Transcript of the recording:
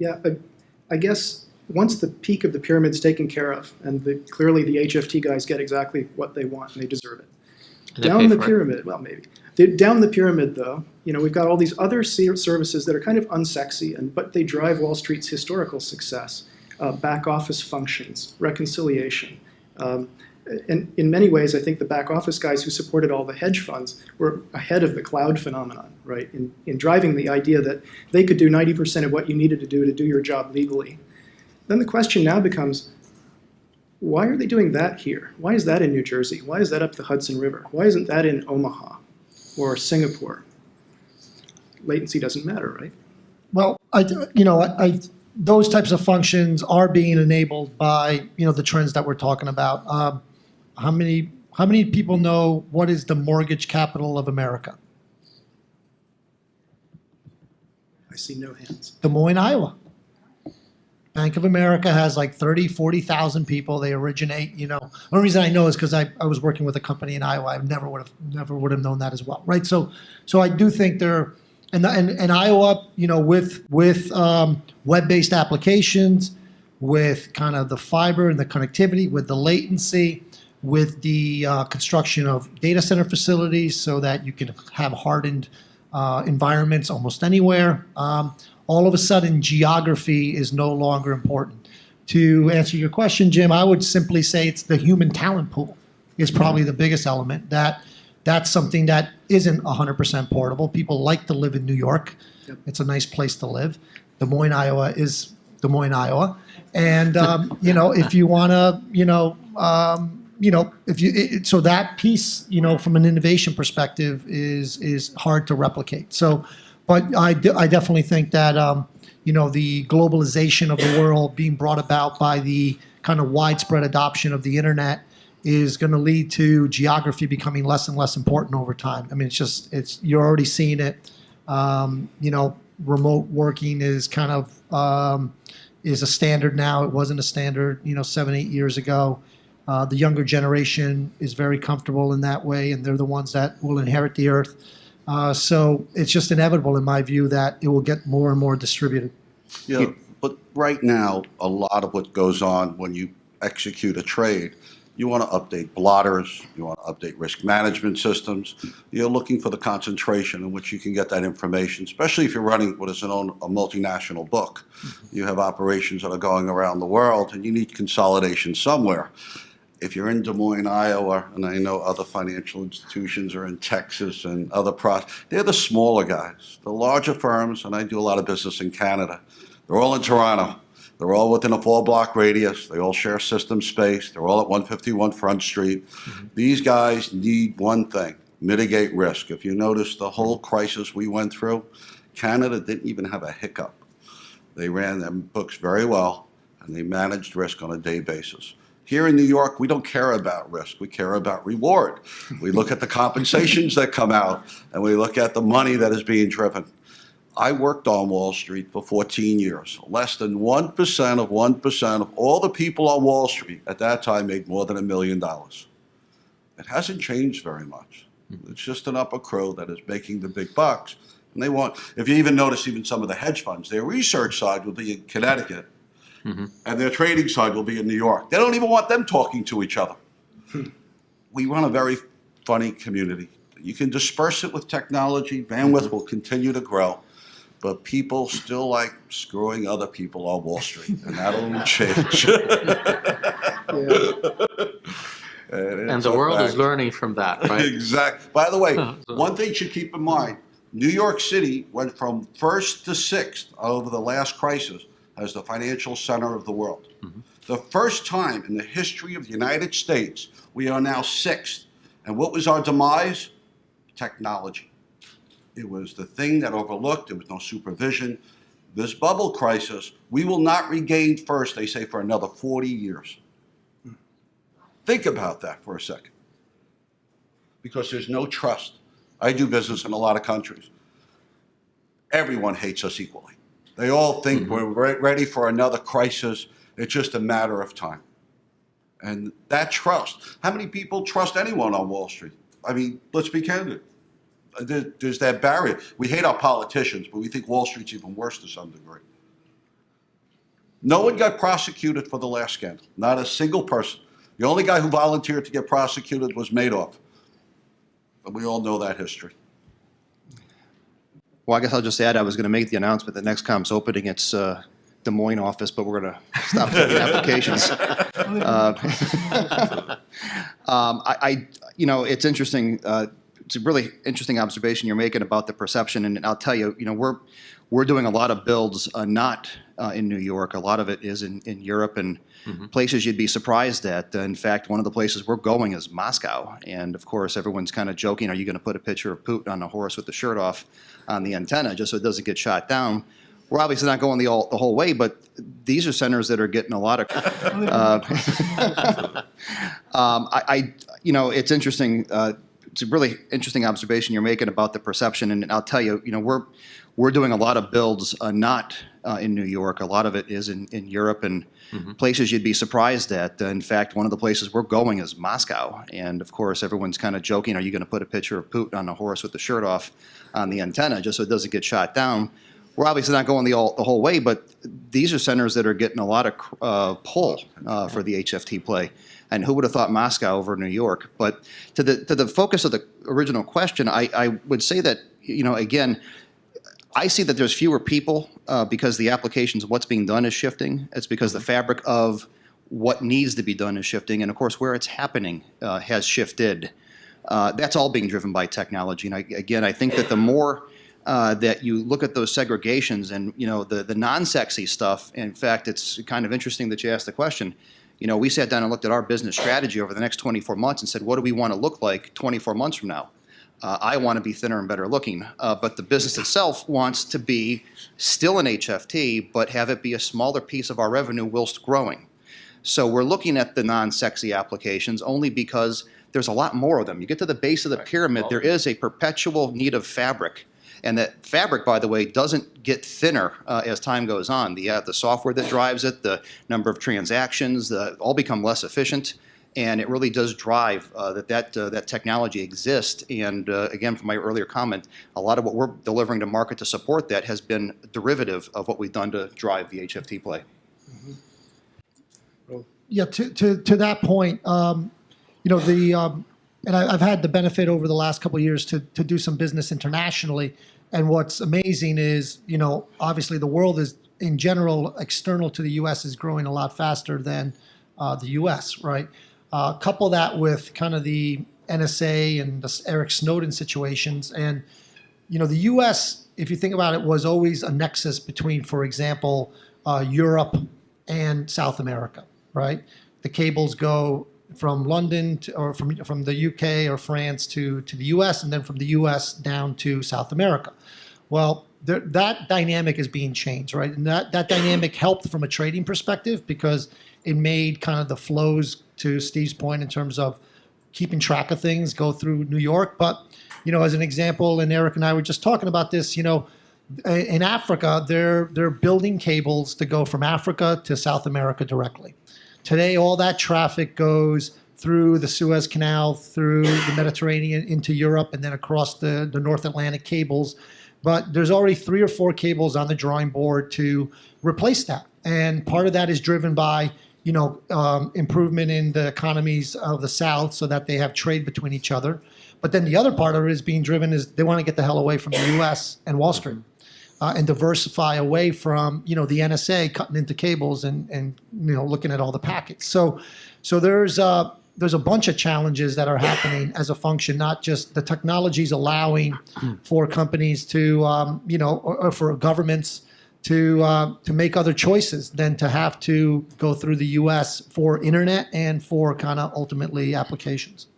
Yeah, I guess once the peak of the pyramid's taken care of, and clearly the HFT guys get exactly what they want and they deserve it. Down the pyramid, well, maybe. Down the pyramid, though, we've got all these other services that are kind of unsexy, but they drive Wall Street's historical success. Back office functions, reconciliation. And in many ways, I think the back office guys who supported all the hedge funds were ahead of the cloud phenomenon, right? In driving the idea that they could do 90% of what you needed to do your job legally. Then the question now becomes, why are they doing that here? Why is that in New Jersey? Why is that up the Hudson River? Why isn't that in Omaha or Singapore? Latency doesn't matter, right? Well, those types of functions are being enabled by the trends that we're talking about. How many people know what is the mortgage capital of America? I see no hands. Des Moines, Iowa. Bank of America has like 30, 40,000 people. They originate, the only reason I know is because I was working with a company in Iowa. I never would have known that as well, right? So I do think and Iowa, with web-based applications, with kind of the fiber and the connectivity, with the latency, with the construction of data center facilities so that you can have hardened environments almost anywhere. All of a sudden, geography is no longer important. To answer your question, Jim, I would simply say it's the human talent pool is probably the biggest element. That's something that isn't 100% portable. People like to live in New York. Yep. It's a nice place to live. Des Moines, Iowa is Des Moines, Iowa. And, if you want to, so that piece, from an innovation perspective is hard to replicate. So, but I definitely think that, the globalization of the world being brought about by the kind of widespread adoption of the internet is going to lead to geography becoming less and less important over time. I mean, you're already seeing it. Remote working is kind of, is a standard now. It wasn't a standard, 7, 8 years ago. The younger generation is very comfortable in that way, and they're the ones that will inherit the earth. So it's just inevitable, in my view, that it will get more and more distributed. Yeah, but right now, a lot of what goes on when you execute a trade, you want to update blotters, you want to update risk management systems. You're looking for the concentration in which you can get that information, especially if you're running what is a multinational book. You have operations that are going around the world, and you need consolidation somewhere. If you're in Des Moines, Iowa, and I know other financial institutions are in Texas and other they're the smaller guys. The larger firms, and I do a lot of business in Canada, they're all in Toronto. They're all within a 4-block radius. They all share system space. They're all at 151 Front Street. Mm-hmm. These guys need one thing, mitigate risk. If you notice the whole crisis we went through, Canada didn't even have a hiccup. They ran their books very well, and they managed risk on a day basis. Here in New York, we don't care about risk. We care about reward. We look at the compensations that come out, and we look at the money that is being driven. I worked on Wall Street for 14 years. Less than 1% of 1% of all the people on Wall Street at that time made more than $1 million. It hasn't changed very much. It's just an upper crow that is making the big bucks. And they want, if you even notice even some of the hedge funds, their research side will be in Connecticut, and their trading side will be in New York. They don't even want them talking to each other. We run a very funny community. You can disperse it with technology. Bandwidth will continue to grow. But people still like screwing other people on Wall Street, and that'll change. And the world is learning from that, right? Exactly. By the way, one thing you should keep in mind, New York City went from 1st to 6th over the last crisis as the financial center of the world. Mm-hmm. The first time in the history of the United States, we are now 6th. And what was our demise? Technology. It was the thing that overlooked. There was no supervision. This bubble crisis, we will not regain first, they say, for another 40 years. Think about that for a second. Because there's no trust. I do business in a lot of countries. Everyone hates us equally. They all think we're ready for another crisis. It's just a matter of time. And that trust. How many people trust anyone on Wall Street? I mean, let's be candid. There's that barrier. We hate our politicians, but we think Wall Street's even worse to some degree. No one got prosecuted for the last scandal. Not a single person. The only guy who volunteered to get prosecuted was Madoff. And we all know that history. Well, I guess I'll just add I was going to make the announcement that Nextcom's opening its Des Moines office, but we're going to stop taking applications. It's interesting. It's a really interesting observation you're making about the perception, and I'll tell you, we're doing a lot of builds, not in New York. A lot of it is in Europe and places you'd be surprised at. In fact, one of the places we're going is Moscow, and of course, everyone's kind of joking, are you going to put a picture of Putin on a horse with the shirt off on the antenna just so it doesn't get shot down? We're obviously not going the whole way, but these are centers that are getting a lot of. It's interesting. It's a really interesting observation you're making about the perception, and I'll tell you, we're doing a lot of builds, not in New York. A lot of it is in Europe and places you'd be surprised at. In fact, one of the places we're going is Moscow, and of course, everyone's kind of joking, are you going to put a picture of Putin on a horse with the shirt off on the antenna just so it doesn't get shot down? We're obviously not going the whole way, but these are centers that are getting a lot of pull for the HFT play. And who would have thought Moscow over New York? But to the focus of the original question, I would say that, again, I see that there's fewer people because the applications of what's being done is shifting. It's because the fabric of what needs to be done is shifting. And of course, where it's happening has shifted. That's all being driven by technology. And I think that the more that you look at those segregations and, the non-sexy stuff, in fact, it's kind of interesting that you asked the question. We sat down and looked at our business strategy over the next 24 months and said, what do we want to look like 24 months from now? I want to be thinner and better looking, but the business itself wants to be still an HFT, but have it be a smaller piece of our revenue whilst growing. So we're looking at the non-sexy applications only because there's a lot more of them. You get to the base of the pyramid, there is a perpetual need of fabric. And that fabric, by the way, doesn't get thinner as time goes on. The software that drives it, the number of transactions, all become less efficient. And it really does drive that technology exists. And again, from my earlier comment, a lot of what we're delivering to market to support that has been derivative of what we've done to drive the HFT play. Yeah, to that point, and I've had the benefit over the last couple of years to do some business internationally. And what's amazing is, obviously the world is, in general, external to the U.S. is growing a lot faster than the U.S., right? Couple that with kind of the NSA and the Eric Snowden situations. And, the U.S., if you think about it, was always a nexus between, for example, Europe and South America, right? The cables go from London or from the UK or France to the US, and then from the US down to South America. Well, that dynamic is being changed, right? And that dynamic helped from a trading perspective because it made kind of the flows, to Steve's point, in terms of keeping track of things, go through New York. But, as an example, and Eric and I were just talking about this, in Africa, they're building cables to go from Africa to South America directly. Today, all that traffic goes through the Suez Canal, through the Mediterranean into Europe, and then across the North Atlantic cables. But there's already 3 or 4 cables on the drawing board to replace that. And part of that is driven by, improvement in the economies of the South so that they have trade between each other. But then the other part of it is being driven is they want to get the hell away from the U.S. and Wall Street. And diversify away from, the NSA cutting into cables and looking at all the packets. So there's a bunch of challenges that are happening as a function, not just the technology's allowing for companies to, or for governments to make other choices than to have to go through the U.S. for internet and for kind of ultimately applications.